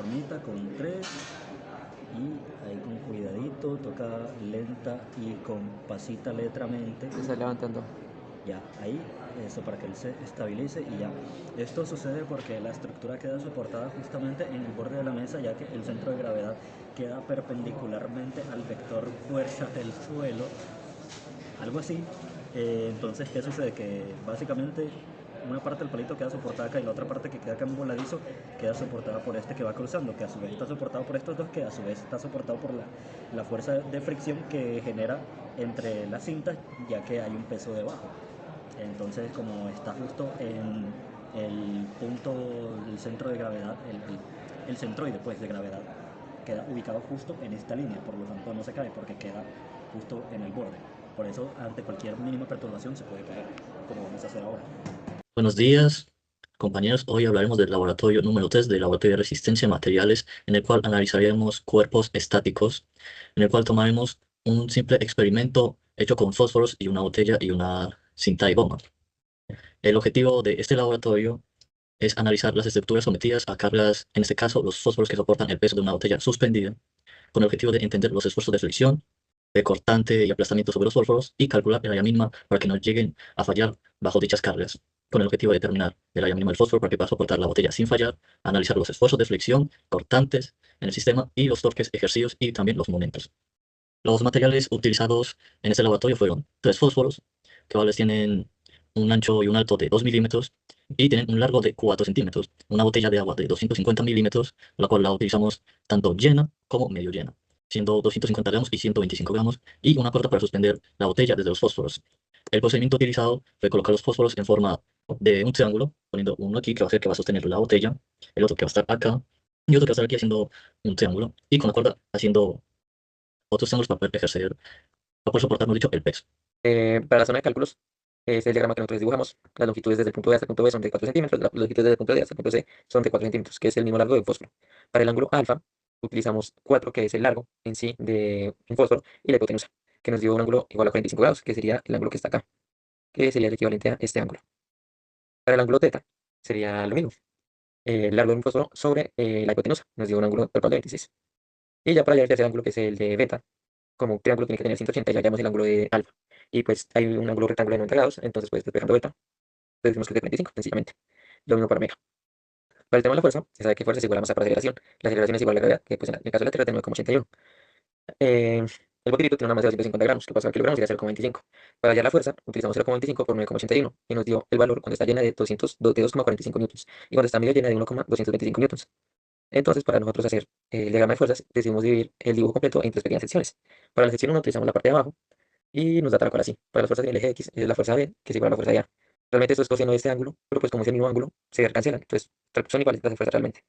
formita con 3 y ahí con cuidadito, toca lenta y con pasita letramente. Se está levantando. Ya, ahí, eso para que él se estabilice y ya. Esto sucede porque la estructura queda soportada justamente en el borde de la mesa, ya que el centro de gravedad queda perpendicularmente al vector fuerza del suelo, algo así. Entonces, ¿qué sucede? Que básicamente una parte del palito queda soportada acá y la otra parte que queda acá en voladizo queda soportada por este que va cruzando, que a su vez está soportado por estos dos, que a su vez está soportado por la fuerza de fricción que genera entre las cintas, ya que hay un peso debajo. Entonces, como está justo en el punto del centro de gravedad, el centroide pues, de gravedad, queda ubicado justo en esta línea, por lo tanto no se cae porque queda justo en el borde. Por eso, ante cualquier mínima perturbación se puede caer, como vamos a hacer ahora. Buenos días, compañeros. Hoy hablaremos del laboratorio número 3 del laboratorio de resistencia a materiales, en el cual analizaremos cuerpos estáticos, en el cual tomaremos un simple experimento hecho con fósforos y una botella y una cinta de goma. El objetivo de este laboratorio es analizar las estructuras sometidas a cargas, en este caso los fósforos que soportan el peso de una botella suspendida, con el objetivo de entender los esfuerzos de fricción, de cortante y aplastamiento sobre los fósforos y calcular el área mínima para que no lleguen a fallar bajo dichas cargas, con el objetivo de determinar el área mínima del fósforo para que pueda soportar la botella sin fallar, analizar los esfuerzos de fricción cortantes en el sistema y los torques ejercidos y también los momentos. Los materiales utilizados en este laboratorio fueron 3 fósforos, que vales tienen un ancho y un alto de 2 milímetros y tienen un largo de 4 centímetros, una botella de agua de 250 milímetros, la cual la utilizamos tanto llena como medio llena, siendo 250 gramos y 125 gramos, y una cuerda para suspender la botella desde los fósforos. El procedimiento utilizado fue colocar los fósforos en forma de un triángulo, poniendo uno aquí que va a ser que va a sostener la botella, el otro que va a estar acá, y otro que va a estar aquí haciendo un triángulo, y con la cuerda haciendo otros triángulos para poder ejercer, para poder soportar, mejor dicho, el peso. Para la zona de cálculos, es el diagrama que nosotros dibujamos. Las longitudes desde el punto A hasta el punto B son de 4 centímetros, las longitudes desde el punto D hasta el punto C son de 4 centímetros, que es el mismo largo de un fósforo. Para el ángulo alfa, utilizamos 4, que es el largo en sí de un fósforo, y la hipotenusa, que nos dio un ángulo igual a 45 grados, que sería el ángulo que está acá, que sería el equivalente a este ángulo. Para el ángulo teta, sería lo mismo. El largo de un fósforo sobre la hipotenusa nos dio un ángulo total de 26. Y ya para hallar el tercer ángulo, que es el de beta, como un triángulo tiene que tener 180 y hallamos el ángulo de alfa. Y pues hay un ángulo rectangular de 90 grados, entonces pues despejando beta, pues decimos que es de 45, sencillamente. Lo mismo para mega. Para el tema de la fuerza, se sabe que fuerza es igual a masa por aceleración. La aceleración es igual a la gravedad, que pues en el caso de la Tierra tenemos como 81. Eh, el botilito tiene una masa de 250 gramos, que pasa a kilogramos sería 0,25. Para hallar la fuerza, utilizamos 0,25 por 9,81 y nos dio el valor cuando está llena de 2,45 newtons y cuando está medio llena de 1,225 newtons. Entonces, para nosotros hacer el diagrama de fuerzas, decidimos dividir el dibujo completo en 3 pequeñas secciones. Para la sección 1 utilizamos la parte de abajo y nos da tal cual así. Para las fuerzas del eje X es la fuerza B, que es igual a la fuerza de A. Realmente esto es coseno de este ángulo, pero pues como es el mismo ángulo, se cancelan. Entonces, son iguales las fuerzas realmente.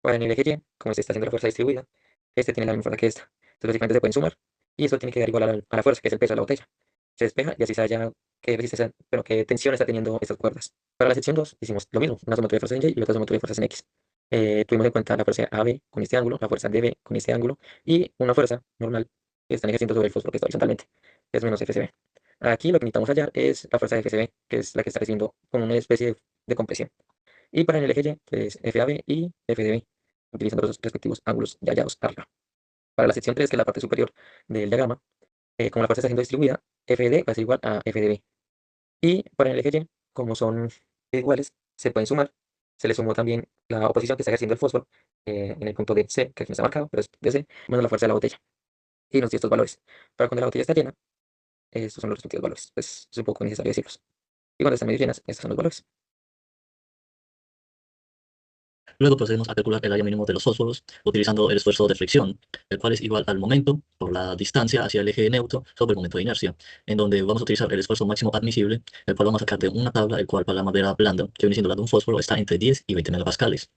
Para en el eje Y, como se está haciendo la fuerza distribuida, este tiene la misma fuerza que esta. Entonces, básicamente se pueden sumar y esto tiene que dar igual a la fuerza, que es el peso de la botella. Se despeja y así se halla qué resistencia, bueno, qué tensión está teniendo estas cuerdas. Para la sección 2 hicimos lo mismo, una sumatoria de fuerzas en Y y otra sumatoria de fuerzas en X. Tuvimos en cuenta la fuerza AB con este ángulo, la fuerza DB con este ángulo y una fuerza normal que están ejerciendo sobre el fósforo que está horizontalmente, que es menos FCB. Aquí lo que necesitamos hallar es la fuerza de FCB, que es la que está recibiendo con una especie de compresión. Y para en el eje Y, pues FAB y FDB, utilizando los respectivos ángulos ya hallados arriba. Para la sección 3, que es la parte superior del diagrama, como la fuerza está siendo distribuida, FD va a ser igual a FDB. Y para el eje Y, como son iguales, se pueden sumar. Se le sumó también la oposición que está ejerciendo el fósforo en el punto de C, que aquí no está marcado, pero es de C, menos la fuerza de la botella. Y nos dio estos valores. Para cuando la botella está llena, estos son los respectivos valores. Pues es un poco necesario decirlos. Y cuando están medio llenas, estos son los valores. Luego procedemos a calcular el área mínimo de los fósforos utilizando el esfuerzo de fricción, el cual es igual al momento por la distancia hacia el eje neutro sobre el momento de inercia, en donde vamos a utilizar el esfuerzo máximo admisible, el cual vamos a sacar de una tabla, el cual para la madera blanda, que viene siendo la de un fósforo, está entre 10 y 20 megapascales.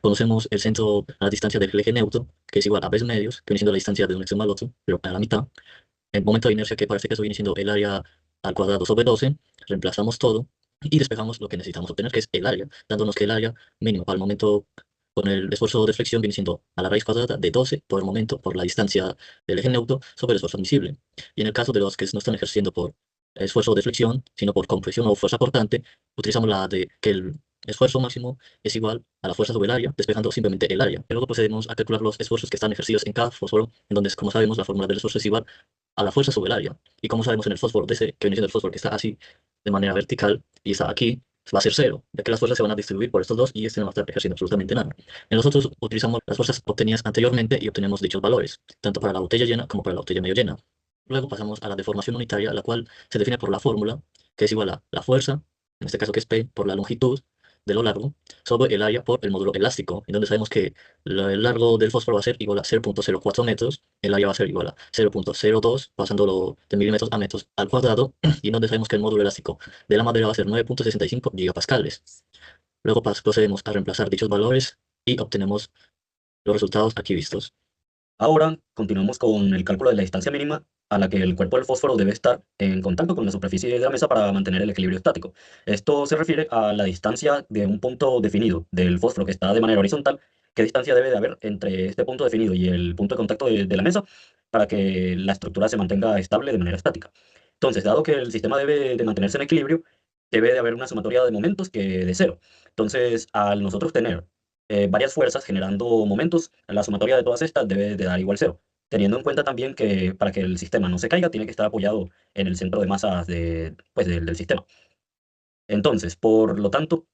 Conocemos el centro a la distancia del eje neutro, que es igual a B medios, que viene siendo la distancia de un extremo al otro, pero a la mitad. El momento de inercia, que parece que eso viene siendo el área al cuadrado sobre 12, reemplazamos todo y despejamos lo que necesitamos obtener, que es el área, dándonos que el área mínima para el momento con el esfuerzo de flexión viene siendo a la raíz cuadrada de 12 por el momento por la distancia del eje neutro sobre el esfuerzo admisible. Y en el caso de los que no están ejerciendo por esfuerzo de flexión, sino por compresión o fuerza cortante, utilizamos la de que esfuerzo máximo es igual a la fuerza sobre el área, despejando simplemente el área. Y luego procedemos a calcular los esfuerzos que están ejercidos en cada fósforo, en donde, como sabemos, la fórmula del esfuerzo es igual a la fuerza sobre el área. Y como sabemos en el fósforo DC, que viene siendo el fósforo que está así de manera vertical y está aquí, va a ser cero, ya que las fuerzas se van a distribuir por estos dos y este no va a estar ejerciendo absolutamente nada. En los otros utilizamos las fuerzas obtenidas anteriormente y obtenemos dichos valores, tanto para la botella llena como para la botella medio llena. Luego pasamos a la deformación unitaria, la cual se define por la fórmula, que es igual a la fuerza, en este caso que es P, por la longitud de lo largo, sobre el área por el módulo elástico, en donde sabemos que el largo del fósforo va a ser igual a 0.04 metros, el área va a ser igual a 0.02, pasándolo de milímetros a metros al cuadrado, y en donde sabemos que el módulo elástico de la madera va a ser 9.65 gigapascales. Luego procedemos a reemplazar dichos valores y obtenemos los resultados aquí vistos. Ahora continuamos con el cálculo de la distancia mínima a la que el cuerpo del fósforo debe estar en contacto con la superficie de la mesa para mantener el equilibrio estático. Esto se refiere a la distancia de un punto definido del fósforo que está de manera horizontal. ¿Qué distancia debe de haber entre este punto definido y el punto de contacto de la mesa para que la estructura se mantenga estable de manera estática? Entonces, dado que el sistema debe de mantenerse en equilibrio, debe de haber una sumatoria de momentos que de cero. Entonces, al nosotros tener varias fuerzas generando momentos, la sumatoria de todas estas debe de dar igual cero, teniendo en cuenta también que para que el sistema no se caiga, tiene que estar apoyado en el centro de masas pues, del sistema. Entonces, por lo tanto,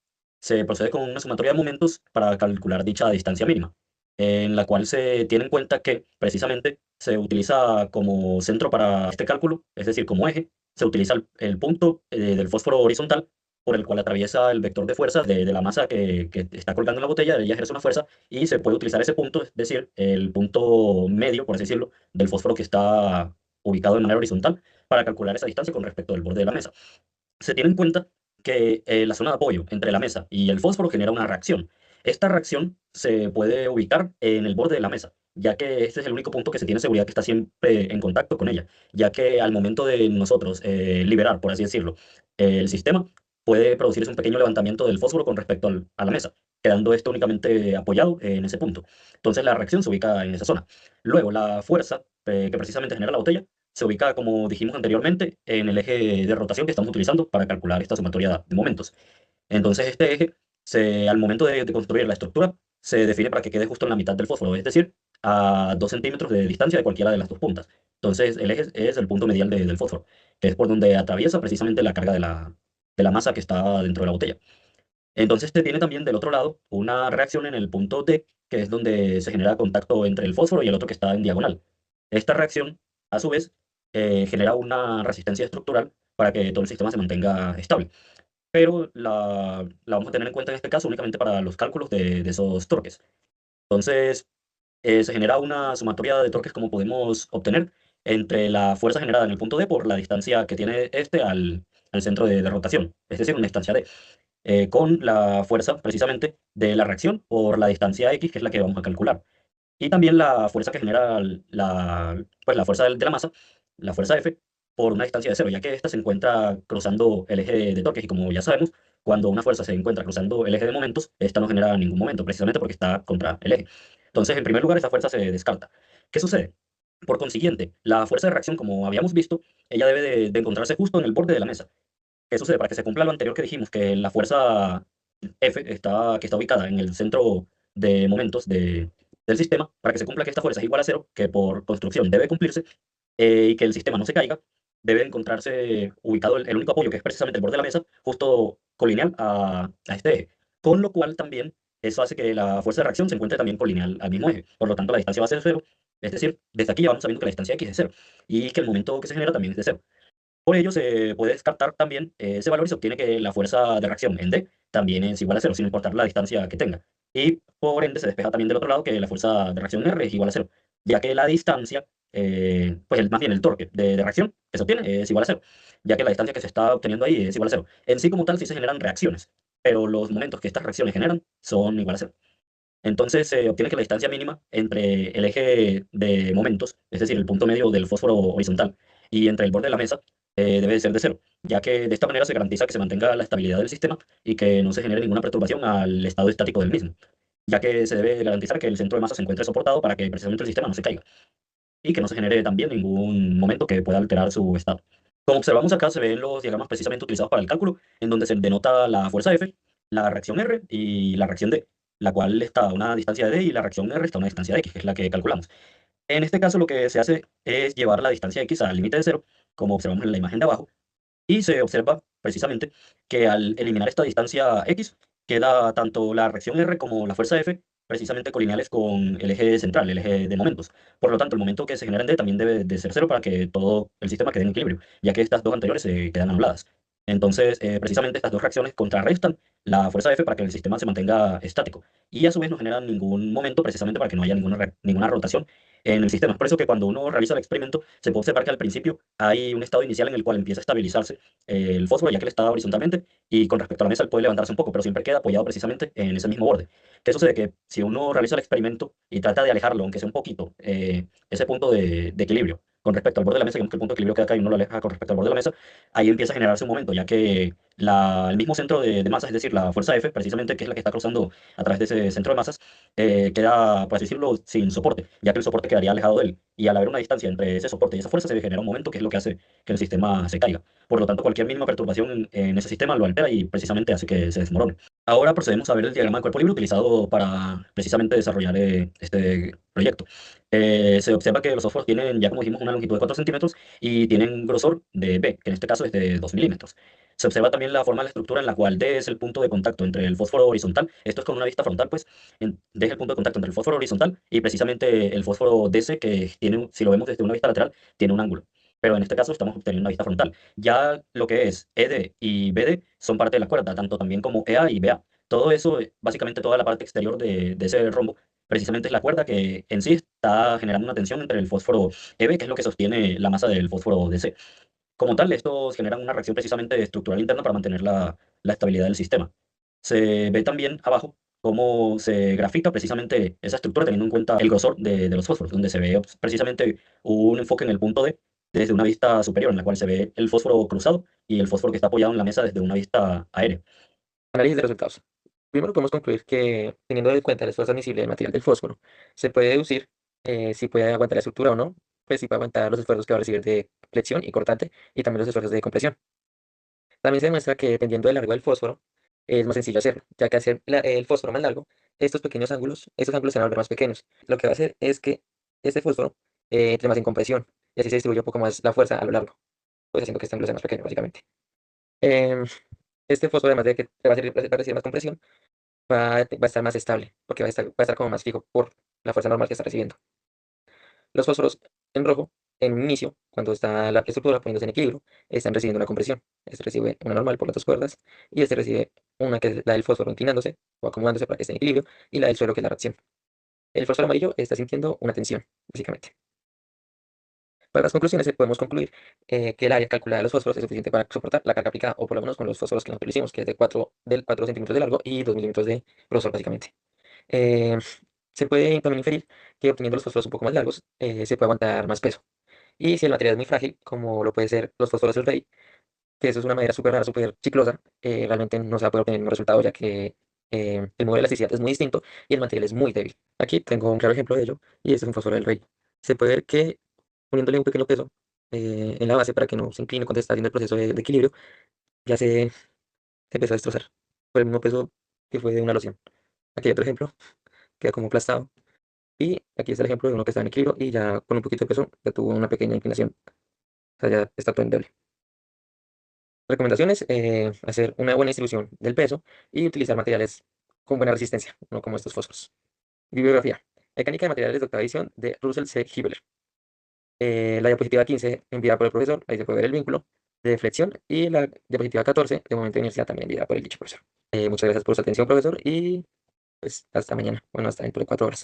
se procede con una sumatoria de momentos para calcular dicha distancia mínima, en la cual se tiene en cuenta que precisamente se utiliza como centro para este cálculo, es decir, como eje, se utiliza el punto del fósforo horizontal por el cual atraviesa el vector de fuerza de la masa que está colgando en la botella, ella ejerce una fuerza y se puede utilizar ese punto, es decir, el punto medio, por así decirlo, del fósforo que está ubicado de manera horizontal para calcular esa distancia con respecto al borde de la mesa. Se tiene en cuenta que la zona de apoyo entre la mesa y el fósforo genera una reacción. Esta reacción se puede ubicar en el borde de la mesa, ya que este es el único punto que se tiene seguridad que está siempre en contacto con ella, ya que al momento de nosotros liberar, por así decirlo, el sistema, puede producirse un pequeño levantamiento del fósforo con respecto a la mesa, quedando esto únicamente apoyado en ese punto. Entonces la reacción se ubica en esa zona. Luego, la fuerza que precisamente genera la botella se ubica, como dijimos anteriormente, en el eje de rotación que estamos utilizando para calcular esta sumatoria de momentos. Entonces, este eje, al momento de construir la estructura, se define para que quede justo en la mitad del fósforo, es decir, a 2 centímetros de distancia de cualquiera de las dos puntas. Entonces, el eje es el punto medial del fósforo, que es por donde atraviesa precisamente la carga de la masa que está dentro de la botella. Entonces, este tiene también del otro lado una reacción en el punto D, que es donde se genera contacto entre el fósforo y el otro que está en diagonal. Esta reacción, a su vez, genera una resistencia estructural para que todo el sistema se mantenga estable. Pero la vamos a tener en cuenta en este caso únicamente para los cálculos de esos torques. Entonces, se genera una sumatoria de torques como podemos obtener entre la fuerza generada en el punto D por la distancia que tiene este al centro de rotación, es decir, una distancia D con la fuerza precisamente de la reacción por la distancia X, que es la que vamos a calcular. Y también la fuerza que genera pues la fuerza de la masa, la fuerza F, por una distancia de cero, ya que ésta se encuentra cruzando el eje de torques. Y como ya sabemos, cuando una fuerza se encuentra cruzando el eje de momentos, esta no genera ningún momento, precisamente porque está contra el eje. Entonces, en primer lugar, esa fuerza se descarta. ¿Qué sucede? Por consiguiente, la fuerza de reacción, como habíamos visto, ella debe de encontrarse justo en el borde de la mesa. ¿Qué sucede? Para que se cumpla lo anterior que dijimos, que la fuerza F que está ubicada en el centro de momentos del sistema, para que se cumpla que esta fuerza es igual a cero, que por construcción debe cumplirse, y que el sistema no se caiga, debe encontrarse ubicado el único apoyo, que es precisamente el borde de la mesa, justo colineal a este eje. Con lo cual también eso hace que la fuerza de reacción se encuentre también colineal al mismo eje. Por lo tanto, la distancia va a ser cero. Es decir, desde aquí ya vamos sabiendo que la distancia X es cero y que el momento que se genera también es de cero. Por ello, se puede descartar también ese valor y se obtiene que la fuerza de reacción en D también es igual a cero, sin importar la distancia que tenga. Y por ende se despeja también del otro lado que la fuerza de reacción R es igual a cero, ya que la distancia, pues más bien el torque de reacción que se obtiene es igual a cero, ya que la distancia que se está obteniendo ahí es igual a cero. En sí como tal sí se generan reacciones, pero los momentos que estas reacciones generan son igual a cero. Entonces se obtiene que la distancia mínima entre el eje de momentos, es decir, el punto medio del fósforo horizontal, y entre el borde de la mesa, debe de ser de cero, ya que de esta manera se garantiza que se mantenga la estabilidad del sistema y que no se genere ninguna perturbación al estado estático del mismo, ya que se debe garantizar que el centro de masa se encuentre soportado para que precisamente el sistema no se caiga y que no se genere también ningún momento que pueda alterar su estado. Como observamos acá, se ven los diagramas precisamente utilizados para el cálculo, en donde se denota la fuerza F la reacción R y la reacción D, la cual está a una distancia de D y la reacción R está a una distancia de X, que es la que calculamos. En este caso lo que se hace es llevar la distancia X al límite de cero, como observamos en la imagen de abajo, y se observa precisamente que al eliminar esta distancia X, queda tanto la reacción R como la fuerza F precisamente colineales con el eje central, el eje de momentos. Por lo tanto, el momento que se genera en D también debe de ser cero para que todo el sistema quede en equilibrio, ya que estas dos anteriores se quedan anuladas. Entonces, precisamente estas dos reacciones contrarrestan la fuerza F para que el sistema se mantenga estático y a su vez no generan ningún momento precisamente para que no haya ninguna rotación en el sistema. Es por eso que cuando uno realiza el experimento se puede observar que al principio hay un estado inicial en el cual empieza a estabilizarse el fósforo, ya que él está horizontalmente, y con respecto a la mesa él puede levantarse un poco, pero siempre queda apoyado precisamente en ese mismo borde. ¿Qué sucede? Que si uno realiza el experimento y trata de alejarlo, aunque sea un poquito, ese punto de equilibrio con respecto al borde de la mesa, digamos que el punto de equilibrio queda acá y uno lo aleja con respecto al borde de la mesa, ahí empieza a generarse un momento, ya que el mismo centro de masas, es decir, la fuerza F, precisamente, que es la que está cruzando a través de ese centro de masas, queda, por así decirlo, sin soporte, ya que el soporte quedaría alejado de él. Y al haber una distancia entre ese soporte y esa fuerza, se genera un momento que es lo que hace que el sistema se caiga. Por lo tanto, cualquier mínima perturbación en ese sistema lo altera y precisamente hace que se desmorone. Ahora procedemos a ver el diagrama de cuerpo libre utilizado para precisamente desarrollar este proyecto. Se observa que los fósforos tienen, ya como dijimos, una longitud de 4 centímetros y tienen grosor de B, que en este caso es de 2 milímetros. Se observa también la forma de la estructura en la cual D es el punto de contacto entre el fósforo horizontal. Esto es con una vista frontal, pues, D es el punto de contacto entre el fósforo horizontal y precisamente el fósforo DC, que tiene, si lo vemos desde una vista lateral, tiene un ángulo. Pero en este caso estamos obteniendo una vista frontal. Ya lo que es ED y BD son parte de la cuerda, tanto también como EA y BA. Todo eso, básicamente toda la parte exterior de ese rombo, precisamente es la cuerda que en sí está generando una tensión entre el fósforo EB, que es lo que sostiene la masa del fósforo DC. Como tal, estos generan una reacción precisamente estructural interna para mantener la estabilidad del sistema. Se ve también abajo cómo se grafica precisamente esa estructura teniendo en cuenta el grosor de los fósforos, donde se ve precisamente un enfoque en el punto D desde una vista superior, en la cual se ve el fósforo cruzado y el fósforo que está apoyado en la mesa desde una vista aérea. Análisis de resultados. Primero podemos concluir que, teniendo en cuenta el esfuerzo admisible del material del fósforo, se puede deducir si puede aguantar la estructura o no, pues si puede aguantar los esfuerzos que va a recibir de flexión y cortante y también los esfuerzos de compresión. También se demuestra que dependiendo del largo del fósforo, es más sencillo hacerlo, ya que hacer el fósforo más largo, estos ángulos se van a volver más pequeños. Lo que va a hacer es que este fósforo entre más en compresión y así se distribuye un poco más la fuerza a lo largo, pues haciendo que este ángulo sea más pequeño, básicamente. Em, este fósforo, además de que va a recibir más compresión, va a estar más estable, porque va a estar como más fijo por la fuerza normal que está recibiendo. Los fósforos en rojo, en un inicio, cuando está la estructura poniéndose en equilibrio, están recibiendo una compresión. Este recibe una normal por las dos cuerdas, y este recibe una que es la del fósforo inclinándose o acomodándose para que esté en equilibrio, y la del suelo, que es la reacción. El fósforo amarillo está sintiendo una tensión, básicamente. Para las conclusiones, podemos concluir que el área calculada de los fósforos es suficiente para soportar la carga aplicada, o por lo menos con los fósforos que nosotros hicimos, que es de 4 centímetros de largo y 2 milímetros de grosor, básicamente. Eh, Se puede también inferir que obteniendo los fósforos un poco más largos, se puede aguantar más peso. Y si el material es muy frágil, como lo puede ser los fósforos del rey, que eso es una madera súper rara, súper chiclosa, realmente no se va a poder obtener un resultado, ya que el modo de elasticidad es muy distinto y el material es muy débil. Aquí tengo un claro ejemplo de ello, y este es un fósforo del rey. Se puede ver que poniéndole un pequeño peso en la base para que no se incline cuando está haciendo el proceso de equilibrio, ya se empezó a destrozar por el mismo peso que fue de una loción. Aquí hay otro ejemplo, queda como aplastado. Y aquí está el ejemplo de uno que está en equilibrio y ya con un poquito de peso ya tuvo una pequeña inclinación. O sea, ya está todo endeble. Recomendaciones: hacer una buena distribución del peso y utilizar materiales con buena resistencia, no como estos fósforos. Bibliografía: Mecánica de materiales de octava edición de Russell C. Hibbeler. La diapositiva 15 enviada por el profesor, ahí se puede ver el vínculo de flexión, y la diapositiva 14 de momento de inercia también enviada por el dicho profesor. Muchas gracias por su atención, profesor, y pues hasta mañana. Bueno, hasta dentro de 4 horas.